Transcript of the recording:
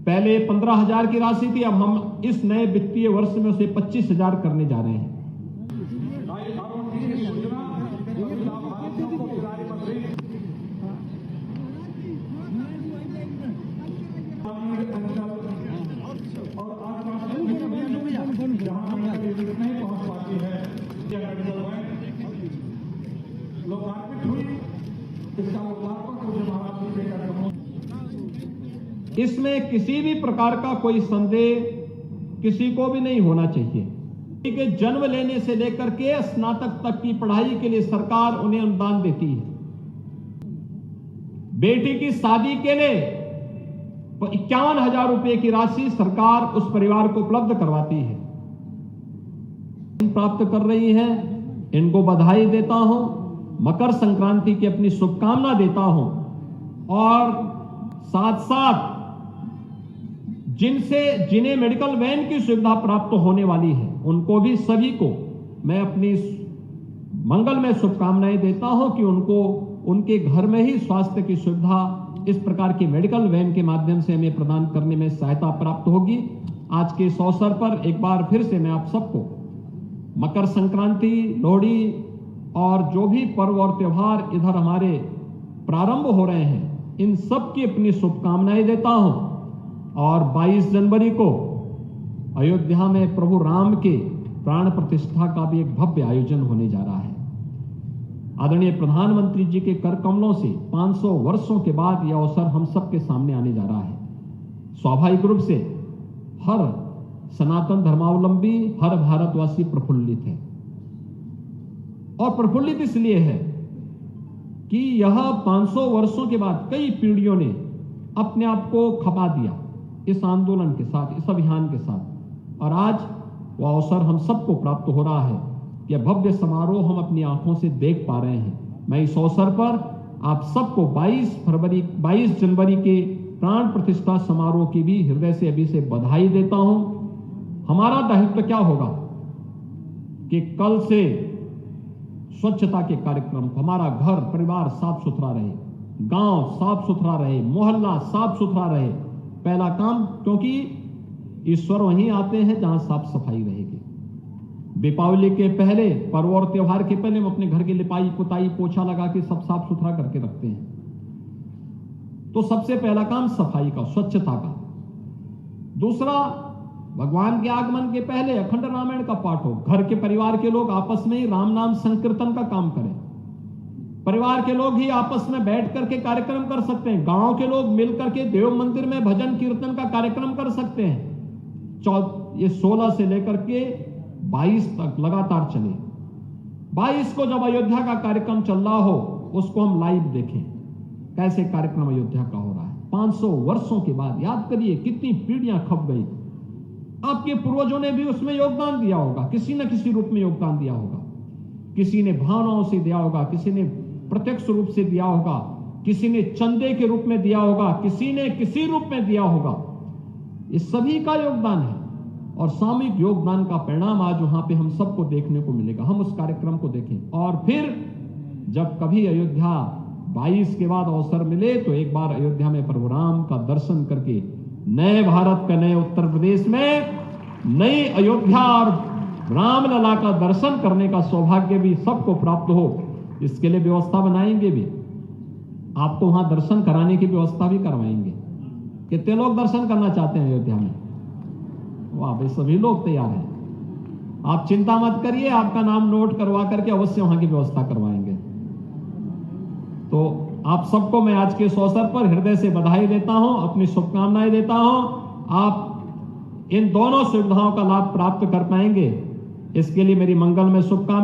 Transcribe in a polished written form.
पहले 15,000 की राशि थी, अब हम इस नए वित्तीय वर्ष में उसे 25,000 करने जा रहे हैं। इसमें किसी भी प्रकार का कोई संदेह किसी को भी नहीं होना चाहिए कि जन्म लेने से लेकर के स्नातक तक की पढ़ाई के लिए सरकार उन्हें अनुदान देती है। बेटी की शादी के लिए 51,000 रुपए की राशि सरकार उस परिवार को उपलब्ध करवाती है। प्राप्त कर रही है, इनको बधाई देता हूं, मकर संक्रांति की अपनी शुभकामना देता हूं और साथ साथ जिन्हें मेडिकल वैन की सुविधा प्राप्त होने वाली है उनको भी सभी को मैं अपनी मंगलमय शुभकामनाएं देता हूं कि उनको उनके घर में ही स्वास्थ्य की सुविधा इस प्रकार की मेडिकल वैन के माध्यम से हमें प्रदान करने में सहायता प्राप्त होगी। आज के इस अवसर पर एक बार फिर से मैं आप सबको मकर संक्रांति, लोहड़ी और जो भी पर्व और त्योहार इधर हमारे प्रारंभ हो रहे हैं, इन सब की अपनी शुभकामनाएं देता हूं और 22 जनवरी को अयोध्या में प्रभु राम के प्राण प्रतिष्ठा का भी एक भव्य आयोजन होने जा रहा है। आदरणीय प्रधानमंत्री जी के कर कमलों से 500 वर्षों के बाद यह अवसर हम सबके सामने आने जा रहा है। स्वाभाविक रूप से हर सनातन धर्मावलंबी, हर भारतवासी प्रफुल्लित है और प्रफुल्लित इसलिए है कि यह 500 वर्षों के बाद कई पीढ़ियों ने अपने आप को खपा दिया इस आंदोलन के साथ, इस अभियान के साथ, और आज वह अवसर हम सबको प्राप्त हो रहा है कि भव्य समारोह हम अपनी आंखों से देख पा रहे हैं। मैं इस अवसर पर आप सबको 22 जनवरी के प्राण प्रतिष्ठा समारोह की भी हृदय से अभी से बधाई देता हूं। हमारा दायित्व क्या होगा कि कल से स्वच्छता के कार्यक्रम, हमारा घर परिवार साफ सुथरा रहे, गांव साफ सुथरा रहे, मोहल्ला साफ सुथरा रहे। पहला काम, क्योंकि ईश्वर वहीं आते हैं जहां साफ सफाई रहेगी। दीपावली के पहले, पर्व और त्योहार के पहले हम अपने घर की लिपाई पुताई पोछा लगा के सब साफ सुथरा करके रखते हैं। तो सबसे पहला काम सफाई का, स्वच्छता का। दूसरा, भगवान के आगमन के पहले अखंड रामायण का पाठ हो, घर के परिवार के लोग आपस में ही राम नाम संकीर्तन का काम करें। परिवार के लोग ही आपस में बैठ करके कार्यक्रम कर सकते हैं, गांव के लोग मिलकर के देव मंदिर में भजन कीर्तन का कार्यक्रम कर सकते हैं। ये 16 से लेकर के 22 तक लगातार चले। 22 को जब अयोध्या का कार्यक्रम चल रहा हो उसको हम लाइव देखें, कैसे कार्यक्रम अयोध्या का हो रहा है। 500 वर्षों के बाद याद करिए कितनी पीढ़ियां खप गई। आपके पूर्वजों ने भी उसमें योगदान दिया होगा, किसी न किसी रूप में योगदान दिया होगा। किसी ने भावनाओं से दिया होगा, किसी ने प्रत्यक्ष रूप से दिया होगा, किसी ने चंदे के रूप में दिया होगा, किसी ने किसी रूप में दिया होगा। इस सभी का योगदान है और सामूहिक योगदान का परिणाम आज वहां पे हम सबको देखने को मिलेगा। हम उस कार्यक्रम को देखें और फिर जब कभी अयोध्या 22 के बाद अवसर मिले तो एक बार अयोध्या में प्रभु राम का दर्शन करके नए भारत का, नए उत्तर प्रदेश में नई अयोध्या और रामलला का दर्शन करने का सौभाग्य भी सबको प्राप्त हो, इसके लिए व्यवस्था बनाएंगे भी। आपको वहां दर्शन कराने की व्यवस्था भी करवाएंगे। कितने लोग दर्शन करना चाहते हैं अयोध्या में? वाह भाई, सभी लोग तैयार हैं। आप चिंता मत करिए, आपका नाम नोट करवा करके अवश्य वहां की व्यवस्था करवाएंगे। तो आप सबको मैं आज के इस अवसर पर हृदय से बधाई देता हूं, अपनी शुभकामनाएं देता हूं। आप इन दोनों सुविधाओं का लाभ प्राप्त कर पाएंगे, इसके लिए मेरी मंगलमय शुभकामनाएं।